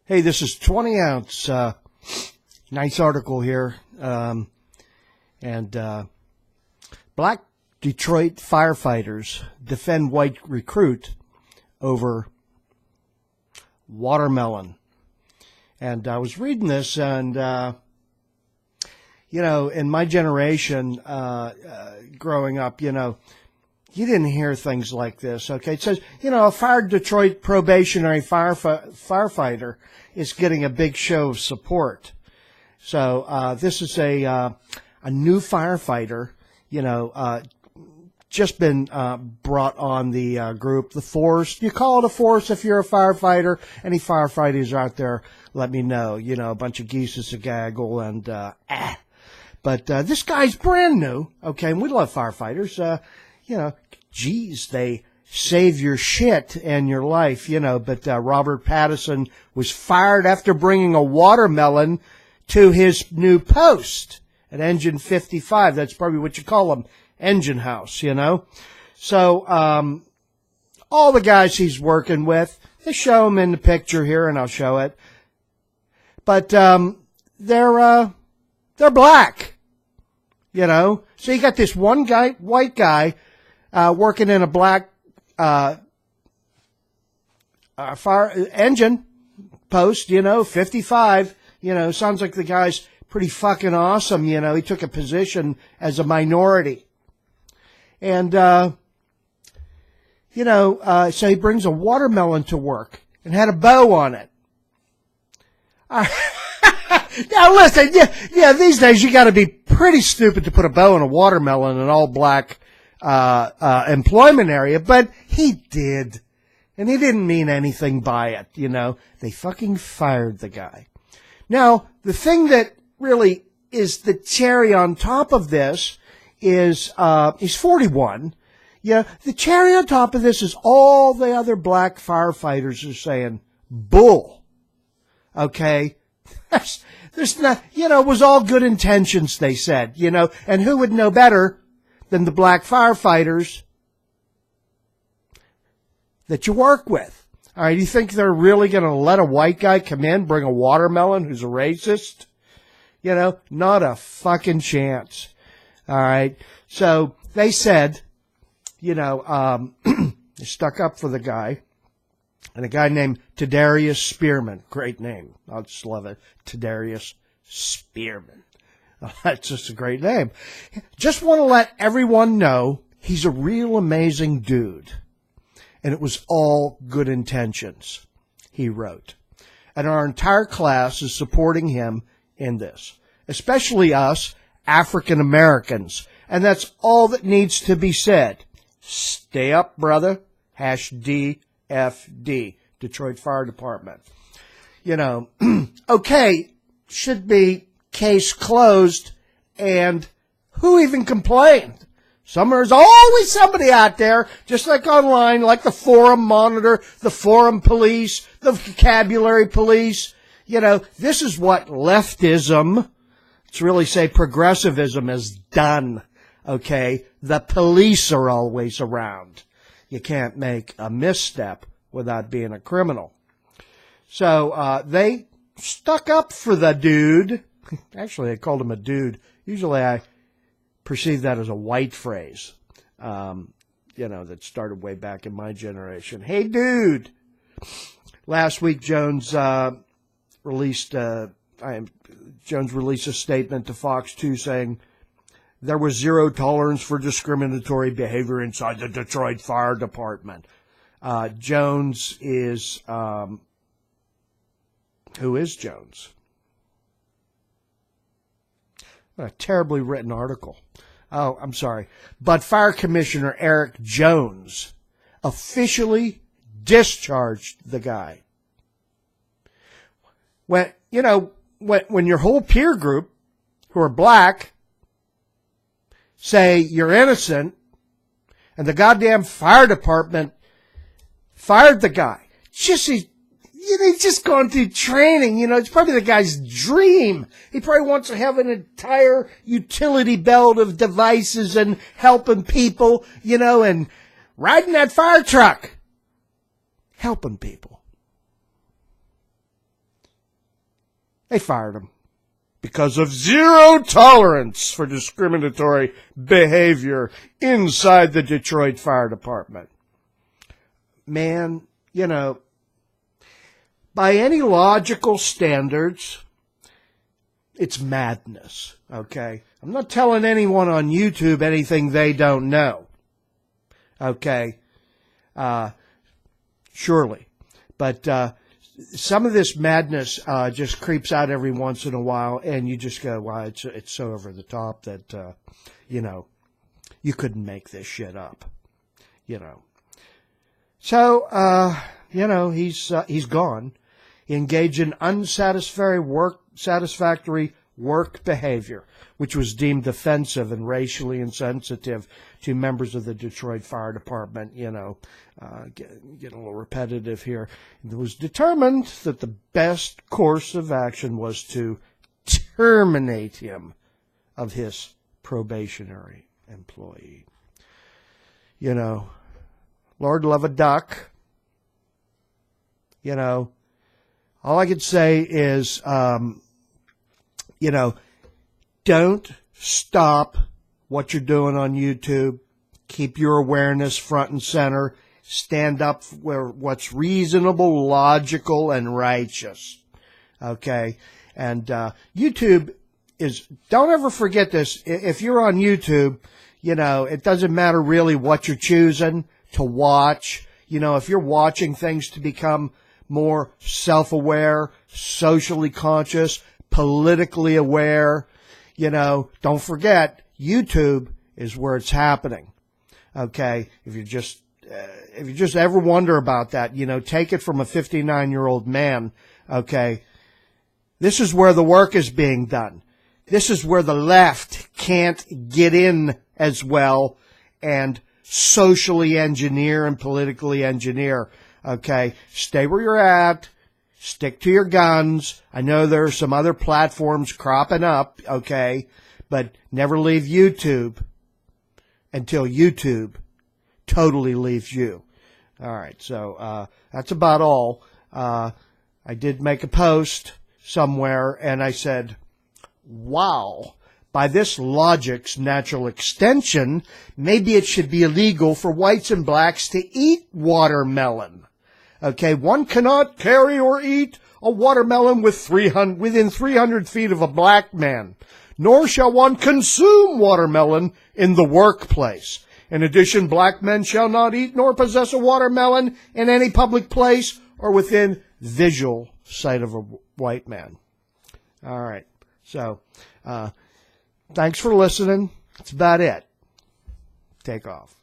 Hey, this is 20 ounce. Nice article here. Black Detroit firefighters defend white recruit over watermelon. And I was reading this, and, in my generation, growing up, you didn't hear things like this, okay? It says, a fired Detroit probationary firefighter is getting a big show of support. So this is a new firefighter, just been brought on the group, the force. You call it a force if you're a firefighter. Any firefighters out there, let me know. A bunch of geese is a gaggle and But this guy's brand new, okay? And we love firefighters. Geez, they save your shit and your life, But Robert Patterson was fired after bringing a watermelon to his new post at Engine 55. That's probably what you call them, engine house, So all the guys he's working with, they show him in the picture here, and I'll show it. But they're black, So you got this one guy, white guy, working in a black fire engine post, 55. Sounds like the guy's pretty fucking awesome. He took a position as a minority. And, so he brings a watermelon to work and had a bow on it. Now listen, these days you gotta be pretty stupid to put a bow on a watermelon in an all black, employment area, but he did. And he didn't mean anything by it, They fucking fired the guy. Now, the thing that really is the cherry on top of this is, he's 41. The cherry on top of this is all the other black firefighters are saying, bull. Okay? There's not, it was all good intentions, they said, and who would know better than the black firefighters that you work with? All right, you think they're really going to let a white guy come in, bring a watermelon who's a racist? Not a fucking chance. All right, so they said, they stuck up for the guy, and a guy named Tadarius Spearman. Great name. I just love it. Tadarius Spearman. Oh, that's just a great name. Just want to let everyone know he's a real amazing dude. And it was all good intentions, he wrote. And our entire class is supporting him in this, especially us African Americans. And that's all that needs to be said. Stay up, brother. #DFD, Detroit Fire Department. Okay, should be case closed. And who even complained? There's always somebody out there, just like online, like the forum monitor, the forum police, the vocabulary police. This is what leftism, let's really say progressivism, has done. Okay? The police are always around. You can't make a misstep without being a criminal. So, they stuck up for the dude. Actually, they called him a dude. Usually I perceive that as a white phrase, that started way back in my generation. Hey, dude! Last week, Jones released a statement to Fox 2 saying there was zero tolerance for discriminatory behavior inside the Detroit Fire Department. Jones is, who is Jones? What a terribly written article. Oh, I'm sorry. But Fire Commissioner Eric Jones officially discharged the guy. When your whole peer group, who are black, say you're innocent, and the goddamn fire department fired the guy. He's just gone through training. It's probably the guy's dream. He probably wants to have an entire utility belt of devices and helping people, and riding that fire truck. Helping people. They fired him because of zero tolerance for discriminatory behavior inside the Detroit Fire Department. Man, you know, by any logical standards, it's madness, okay? I'm not telling anyone on YouTube anything they don't know, okay? Surely. But some of this madness just creeps out every once in a while, and you just go, wow, it's so over the top that, you know, you couldn't make this shit up, you know. So, you know, he's gone. He engaged in unsatisfactory work behavior, which was deemed offensive and racially insensitive to members of the Detroit Fire Department. You know, getting a little repetitive here. It was determined that the best course of action was to terminate him of his probationary employee. You know, Lord love a duck. You know, all I could say is, you know, don't stop what you're doing on YouTube. Keep your awareness front and center. Stand up for what's reasonable, logical, and righteous. Okay? And YouTube is, don't ever forget this. If you're on YouTube, you know, it doesn't matter really what you're choosing to watch. You know, if you're watching things to become more self-aware, socially conscious, politically aware, you know, don't forget, YouTube is where it's happening. Okay? If you just ever wonder about that, you know, take it from a 59-year-old man. Okay? This is where the work is being done. This is where the left can't get in as well and socially engineer and politically engineer. Okay? Stay where you're at. Stick to your guns. I know there are some other platforms cropping up, okay? But never leave YouTube until YouTube totally leaves you. All right, so that's about all. I did make a post somewhere, and I said, wow, by this logic's natural extension, maybe it should be illegal for whites and blacks to eat watermelon. Okay, one cannot carry or eat a watermelon within 300 feet of a black man, nor shall one consume watermelon in the workplace. In addition, black men shall not eat nor possess a watermelon in any public place or within visual sight of a white man. All right, so thanks for listening. That's about it. Take off.